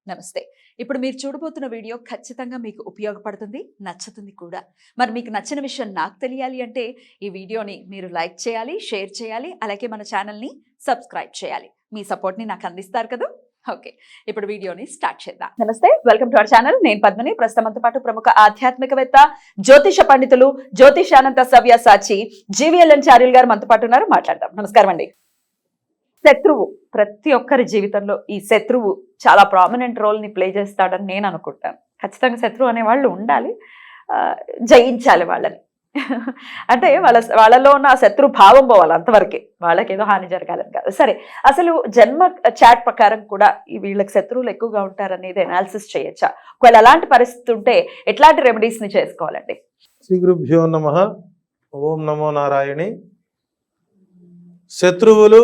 నమస్తే. ఇప్పుడు మీరు చూడబోతున్న వీడియో ఖచ్చితంగా మీకు ఉపయోగపడుతుంది, నచ్చుతుంది కూడా. మరి మీకు నచ్చిన విషయం నాకు తెలియాలి అంటే ఈ వీడియోని మీరు లైక్ చేయాలి, షేర్ చేయాలి, అలాగే మన ఛానల్ని సబ్స్క్రైబ్ చేయాలి. మీ సపోర్ట్ని నాకు అందిస్తారు కదా. ఓకే, ఇప్పుడు వీడియోని స్టార్ట్ చేద్దాం. నమస్తే, వెల్కమ్ టు అవర్ ఛానల్. నేను పద్మని. ప్రస్తుతంతో పాటు ప్రముఖ ఆధ్యాత్మికవేత్త, జ్యోతిష పండితులు, జ్యోతిషానంత సవ్యసాచి జీవీఎల్ఎన్ చార్యుల్ గారు మనతో పాటు ఉన్నారు. మాట్లాడదాం. నమస్కారం అండి. శత్రువు ప్రతి ఒక్కరి జీవితంలో ఈ శత్రువు చాలా ప్రామినెంట్ రోల్ని ప్లే చేస్తాడని నేను అనుకుంటాను. ఖచ్చితంగా శత్రువు అనే వాళ్ళు ఉండాలి, జయించాలి వాళ్ళని. అంటే వాళ్ళలో ఉన్న శత్రు భావం పోవాలి, అంతవరకే. వాళ్ళకి ఏదో హాని జరగాలని కాదు. సరే, అసలు జన్మ చాట్ ప్రకారం కూడా ఈ వీళ్ళకి శత్రువులు ఎక్కువగా ఉంటారనేది అనాలిసిస్ చేయొచ్చా? ఒకవేళ అలాంటి పరిస్థితి ఉంటే ఎట్లాంటి రెమెడీస్ని చేసుకోవాలండి? శ్రీ గురుభ్యో నమః. ఓం నమో నారాయణి. శత్రువులు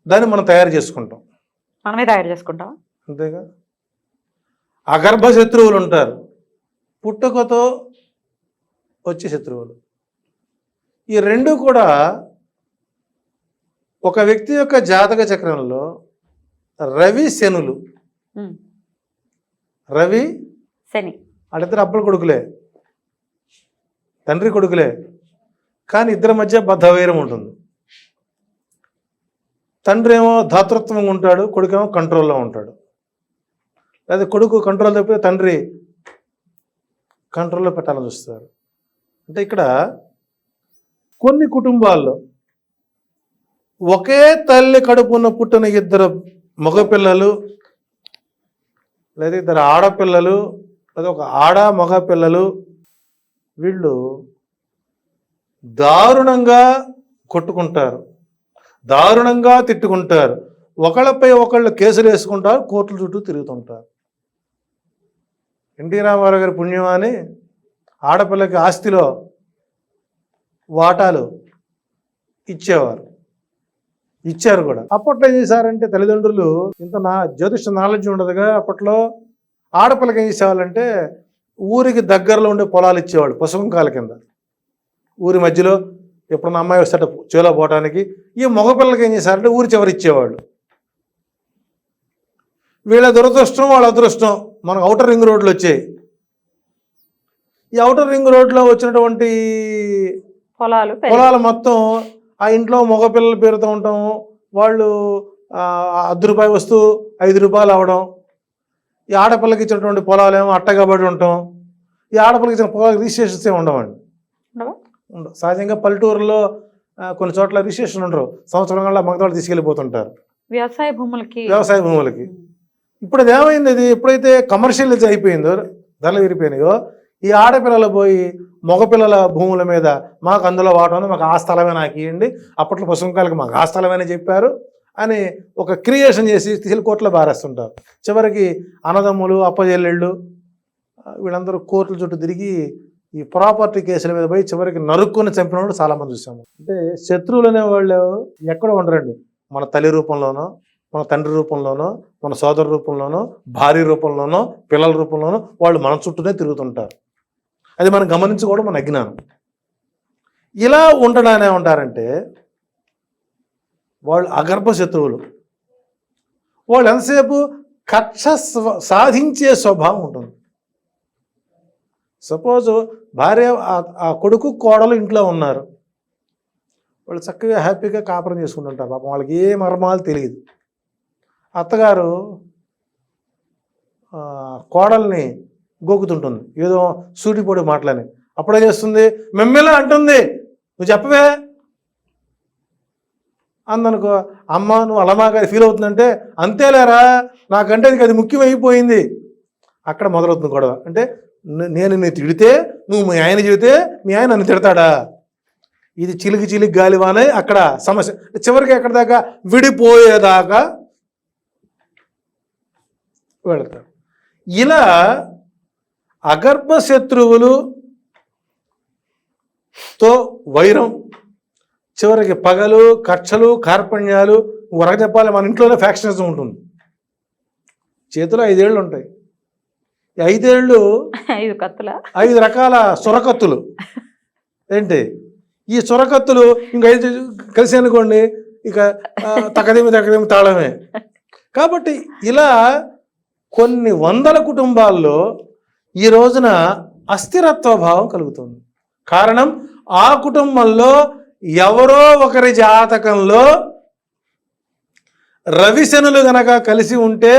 దాన్ని మనం తయారు చేసుకుంటాం. మనమే తయారు చేసుకుంటాం, అంతేగా. అగర్భ శత్రువులు ఉంటారు, పుట్టుకతో వచ్చే శత్రువులు. ఈ రెండు కూడా ఒక వ్యక్తి యొక్క జాతక చక్రంలో రవి శనులు, రవి శని వాళ్ళిద్దరు అబ్బల కొడుకులే, తండ్రి కొడుకులే, కానీ ఇద్దరి మధ్య బద్ధవైరం ఉంటుంది. తండ్రి ఏమో దాతృత్వంగా ఉంటాడు, కొడుకేమో కంట్రోల్లో ఉంటాడు. లేదా కొడుకు కంట్రోల్ తప్పితే తండ్రి కంట్రోల్లో పెట్టాలని చూస్తారు. అంటే ఇక్కడ కొన్ని కుటుంబాల్లో ఒకే తల్లి కడుపున పుట్టిన ఇద్దరు మగపిల్లలు, లేదా ఇద్దరు ఆడపిల్లలు, లేదా ఒక మగ పిల్లలు, వీళ్ళు దారుణంగా కొట్టుకుంటారు, దారుణంగా తిట్టుకుంటారు, ఒకళ్ళపై ఒకళ్ళు కేసులు వేసుకుంటారు, కోర్టుల చుట్టూ తిరుగుతుంటారు. ఎన్టీ రామారావు గారి పుణ్యమాని ఆడపిల్లకి ఆస్తిలో వాటాలు ఇచ్చారు కూడా. అప్పట్లో ఏం చేశారంటే తల్లిదండ్రులు ఇంత జ్యోతిష నాలెడ్జ్ ఉండదుగా. అప్పట్లో ఆడపిల్లకి ఏం చేసేవాళ్ళంటే ఊరికి దగ్గరలో ఉండే పొలాలు ఇచ్చేవాడు పసుపుంకాల కింద. ఊరి మధ్యలో ఎప్పుడన్నా అమ్మాయి వస్తాట చేలో పోవటానికి. ఈ మగపిల్లలకి ఏం చేశారంటే ఊరి చివరి ఇచ్చేవాళ్ళు. వీళ్ళ దురదృష్టం వాళ్ళ అదృష్టం, మనకు ఔటర్ రింగ్ రోడ్లు వచ్చాయి. ఈ ఔటర్ రింగ్ రోడ్లో వచ్చినటువంటి పొలాలు మొత్తం ఆ ఇంట్లో మగపిల్లల పేరుతో ఉంటాం. వాళ్ళు ₹10 వస్తువు ₹5 అవడం. ఈ ఆడపిల్లకి ఇచ్చినటువంటి పొలాలు ఏమో అట్టగబడి ఉంటాం. ఈ ఆడపిల్లకి ఇచ్చిన పొలాలకు రిజిస్ట్రేషన్స్ ఏమి ఉండవండి. ఉండవు. సహజంగా పల్లెటూరులో కొన్ని చోట్ల రిజిస్ట్రేషన్ ఉండరు. సంవత్సరంగా మగవాళ్ళు తీసుకెళ్ళిపోతుంటారు వ్యవసాయ భూములకి. ఇప్పుడు అది ఏమైంది, అది ఎప్పుడైతే కమర్షియలైజ్ అయిపోయిందో, ధరలు విరిపోయినాయో, ఈ ఆడపిల్లలు పోయి మగపిల్లల భూముల మీద మాకు అందులో వాటం ఉంది, మాకు ఆ స్థలమే నాకు ఇవ్వండి, అప్పట్లో పశువుకాలకి మాకు ఆ స్థలమని చెప్పారు అని ఒక క్రియేషన్ చేసి తీసుకెళ్ళి కోర్టులో బారేస్తుంటారు. చివరికి అన్నదమ్ములు, అప్పజెల్లెళ్ళు వీళ్ళందరూ కోర్టుల చుట్టూ తిరిగి ఈ ప్రాపర్టీ కేసుల మీద పోయి చివరికి నరుక్కుని చంపిన వాళ్ళు చాలామంది చూసాము. అంటే శత్రువులు అనేవాళ్ళు ఎక్కడ ఉండరండి. మన తల్లి రూపంలోనో, మన తండ్రి రూపంలోనో, మన సోదరు రూపంలోనో, భార్య రూపంలోనో, పిల్లల రూపంలోనో వాళ్ళు మన చుట్టూనే తిరుగుతుంటారు. అది మనం గమనించుకోవడం మన అజ్ఞానం. ఇలా ఉండడానే ఉంటారంటే వాళ్ళు అగర్భ శత్రువులు. వాళ్ళు ఎంతసేపు కక్ష సాధించే స్వభావం ఉంటుంది. సపోజ్ భార్య, ఆ కొడుకు, కోడలు ఇంట్లో ఉన్నారు. వాళ్ళు చక్కగా హ్యాపీగా కాపురం చేసుకుంటుంటారు. పాపం వాళ్ళకి ఏ మర్మాలు తెలియదు. అత్తగారు కోడల్ని గోకుతుంటుంది ఏదో సూటిపోడి మాటలని. అప్పుడే చేస్తుంది, మెమ్మెలా అంటుంది, నువ్వు చెప్పవే అందనుకో. అమ్మ నువ్వు అలమాగా ఫీల్ అవుతుందంటే, అంతేలేరా నాకంటే అది ముఖ్యమైపోయింది. అక్కడ మొదలవుతుంది గొడవ. అంటే నేను నిన్ను తిడితే నువ్వు మీ ఆయన చెబితే మీ ఆయన నన్ను తిడతాడా? ఇది చిలికి గాలివానే అక్కడ సమస్య. చివరికి ఎక్కడి దాకా విడిపోయేదాకా వెళతారు. ఇలా అగర్భ శత్రువులుతో వైరం, చివరికి పగలు, కక్షలు, కార్పణ్యాలు. వరగ చెప్పాలి, మన ఇంట్లోనే ఫ్యాక్షనిజం ఉంటుంది. చేతిలో 5 ఏళ్ళు ఉంటాయి. 5 ఏళ్ళు 5 రకాల సొరకత్తులు. ఏంటి ఈ సొరకత్తులు? ఇంకా 5 కలిసి అనుకోండి, ఇక తకదేమి తాళమే. కాబట్టి ఇలా కొన్ని వందల కుటుంబాల్లో ఈ రోజున అస్థిరత్వ భావం కలుగుతుంది. కారణం ఆ కుటుంబంలో ఎవరో ఒకరి జాతకంలో రవిశనులు గనక కలిసి ఉంటే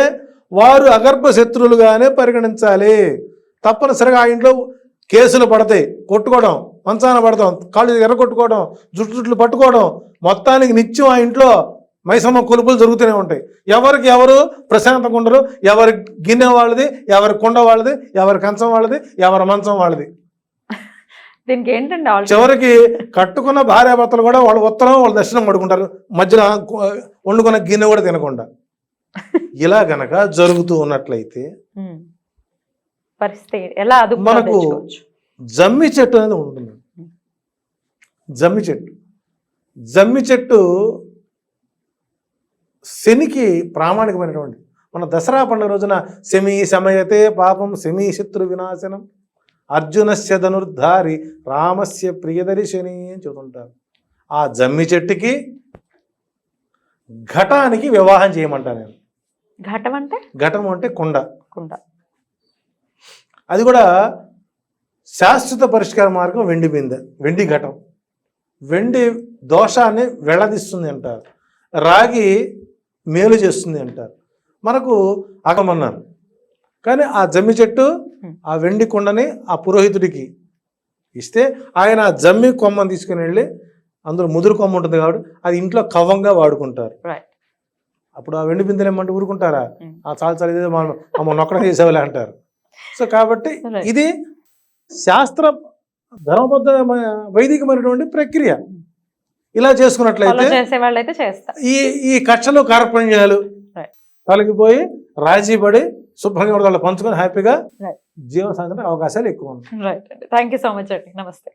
వారు అగర్భ శత్రువులుగానే పరిగణించాలి. తప్పనిసరిగా ఆ ఇంట్లో కేసులు పడతాయి, కొట్టుకోవడం, మంచాన పడతాం, కాళ్ళు ఎర్రగొట్టుకోవడం, జుట్లు పట్టుకోవడం, మొత్తానికి నిత్యం ఆ ఇంట్లో మైసమ్మ కొలుపులు జరుగుతూనే ఉంటాయి. ఎవరికి ఎవరు ప్రశాంతంగా ఉండరు. ఎవరి గిన్నె వాళ్ళది, ఎవరి కుండ వాళ్ళది, ఎవరి కంచం వాళ్ళది, ఎవరి మంచం వాళ్ళది. దీనికి ఏంటండి చివరికి కట్టుకున్న భార్యాభర్తలు కూడా వాళ్ళ ఉత్తరం వాళ్ళ దర్శనం పడుకుంటారు, మధ్యలో వండుకున్న గిన్నె కూడా తినకుండా. ఇలా గనక జరుగుతూ ఉన్నట్లయితే పరిస్థితి ఎలా మనకు జమ్మి చెట్టు అనేది ఉంటుంది. జమ్మి చెట్టు శనికి ప్రామాణికమైనటువంటి, మన దసరా పండుగ రోజున శమి శమయతే పాపం శమి శత్రు వినాశనం అర్జునస్య ధనుర్ధారి రామస్య ప్రియదర్శిని అని చెబుతుంటారు. ఆ జమ్మి చెట్టుకి ఘటానికి వివాహం చేయమంటాను నేను. ఘటం అంటే కుండ. అది కూడా శాశ్వత పరిష్కార మార్గం వెండి బిందె, వెండి ఘటం. వెండి దోషాన్ని వెళ్ళదీస్తుంది అంటారు, రాగి మేలు చేస్తుంది అంటారు. మనకు అగమన్నారు. కానీ ఆ జమ్మి చెట్టు ఆ వెండి కొండని ఆ పురోహితుడికి ఇస్తే ఆయన ఆ జమ్మి కొమ్మని తీసుకుని వెళ్ళి, అందులో ముదురు కొమ్మ ఉంటుంది కాబట్టి అది ఇంట్లో కవ్వంగా వాడుకుంటారు. అప్పుడు ఆ వెండి బిందెలు ఏమంటే ఊరుకుంటారా, ఆ చాలు ఇదే మనం నొక్కడం చేసేవాళ్ళే అంటారు. సో కాబట్టి ఇది శాస్త్ర ధర్మబద్ధ వైదికమైనటువంటి ప్రక్రియ. ఇలా చేసుకున్నట్లయితే ఈ కక్షలు కార్పణ్యాలు తొలగిపోయి రాజీ పడి శుభ్రంగా వాళ్ళు పంచుకొని హ్యాపీగా జీవనం సాగించడానికి అవకాశాలు ఎక్కువ ఉన్నాయి. థ్యాంక్ యూ సో మచ్ అండి. నమస్తే.